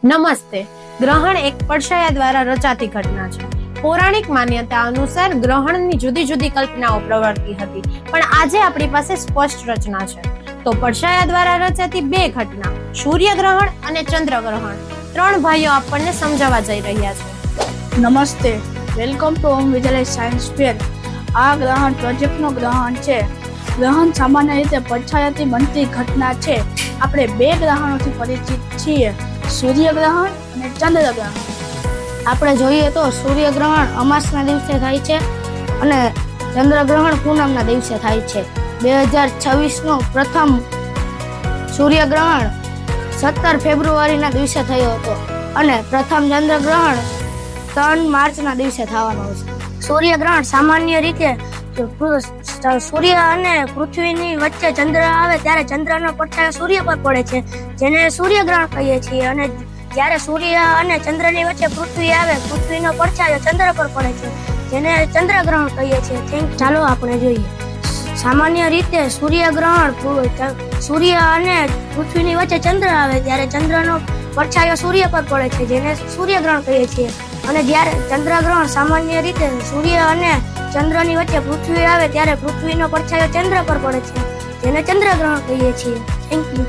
નમસ્તે. ગ્રહણ એક પડછાયા દ્વારા રચાતી ઘટના છે. પૌરાણિક માન્યતા અનુસાર ગ્રહણની જુદી જુદી કલ્પનાઓ પ્રવર્તી હતી, પણ આજે આપણી પાસે સ્પષ્ટ રચના છે. તો પડછાયા દ્વારા રચાતી બે ઘટના, સૂર્યગ્રહણ અને ચંદ્રગ્રહણ, ત્રણ ભાઈઓ આપણને સમજાવવા જઈ રહ્યા છે. નમસ્તે, welcome to home Vidyalaya science fair. આ ગ્રહણ પ્રોજેક્ટનું ગ્રહણ છે. ગ્રહણ સામાન્ય રીતે પડછાયાથી બનતી ઘટના છે. આપણે બે ગ્રહણોથી પરિચિત છીએ, સૂર્યગ્રહણ અને ચંદ્રગ્રહણ. આપણે જોઈએ તો સૂર્યગ્રહણ અમાસના દિવસે થાય છે અને ચંદ્રગ્રહણ પૂનમના દિવસે થાય છે. 2026નું પ્રથમ સૂર્યગ્રહણ 17 ફેબ્રુઆરીના દિવસે થયો હતો અને પ્રથમ ચંદ્રગ્રહણ 3 માર્ચના દિવસે થવાનો છે. સૂર્યગ્રહણ સામાન્ય રીતે સૂર્ય અને પૃથ્વીની વચ્ચે ચંદ્ર આવે ત્યારે ચંદ્રનો પડછાયો સૂર્ય પર પડે છે, જેને સૂર્યગ્રહણ કહીએ છીએ. અને જ્યારે સૂર્ય અને ચંદ્રની વચ્ચે પૃથ્વી આવે, પૃથ્વીનો પડછાયો ચંદ્ર પર પડે છે, જેને ચંદ્રગ્રહણ કહીએ છીએ. ચાલો આપણે જોઈએ. સામાન્ય રીતે સૂર્યગ્રહણ સૂર્ય અને પૃથ્વીની વચ્ચે ચંદ્ર આવે ત્યારે ચંદ્રનો પડછાયો સૂર્ય પર પડે છે, જેને સૂર્યગ્રહણ કહીએ છીએ. અને જ્યારે ચંદ્રગ્રહણ સામાન્ય રીતે સૂર્ય અને ચંદ્રની વચ્ચે પૃથ્વી આવે ત્યારે પૃથ્વીનો પડછાયો ચંદ્ર પર પડે છે, જેને ચંદ્રગ્રહણ કહીએ છીએ. Thank you.